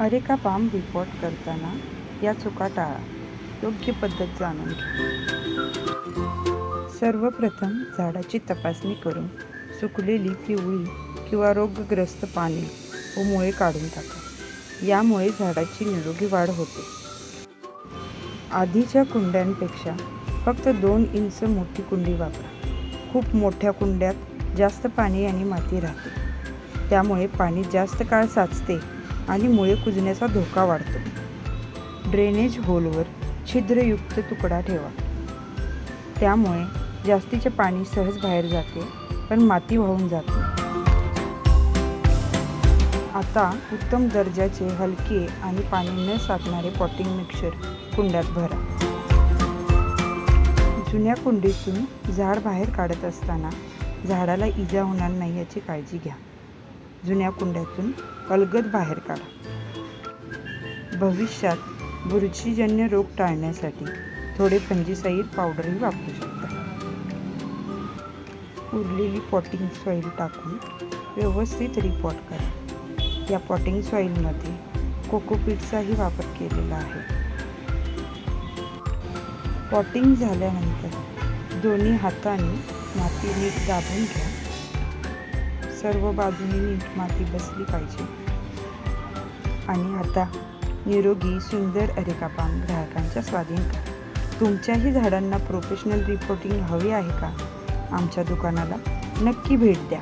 Areca palm report करताना या चुका टाळा. योग्य पद्धत जाणून घ्या. सर्वप्रथम झाडाची तपासणी करून सुकलेली, पिवळी किंवा रोगग्रस्त पाने व मुळे काढून टाका. यामुळे झाडाची निरोगी वाढ होते. आधीच्या कुंड्यांपेक्षा फक्त 2 इंच मोठी कुंडी वापरा. खूप मोठ्या कुंड्यात जास्त पाणी आणि माती राहते. त्यामुळे पाणी जास्त काळ साचते आणि मुळे कुजण्याचा धोका वाढतो. ड्रेनेज होलवर छिद्रयुक्त तुकडा ठेवा. त्यामुळे जास्तीचे पाणी सहज बाहेर जाते, पण माती वाहून जात नाही. आता उत्तम दर्जाचे हलके आणि पाणी न साचणारे पॉटिंग मिक्सचर कुंड्यात भरा. जुन्या कुंडीतून झाड बाहेर काढत असताना झाडाला इजा होणार नाही याची काळजी घ्या. जुन्या कुंड्यातून अलगद बाहेर काढा. भविष्यात बुरशीजन्य रोग टाळण्यासाठी थोडे फंजीसाईड पावडरही वापरू शकता. उरलेली पॉटिंग सॉईल टाकून व्यवस्थित रिपॉट करा. या पॉटिंग सॉईलमध्ये कोकोपीटचाही वापर केलेला आहे. पॉटिंग झाल्यानंतर दोन्ही हातांनी माती नीट दाबून घ्या. सर्व बाजूनी नीट माती बसली पाहिजे. आणि आता निरोगी सुंदर अरेका पाम ग्राहकांच्या स्वाधीन करा. तुमच्याही झाडांना प्रोफेशनल रिपोर्टिंग हवी आहे का? आमच्या दुकानाला नक्की भेट द्या.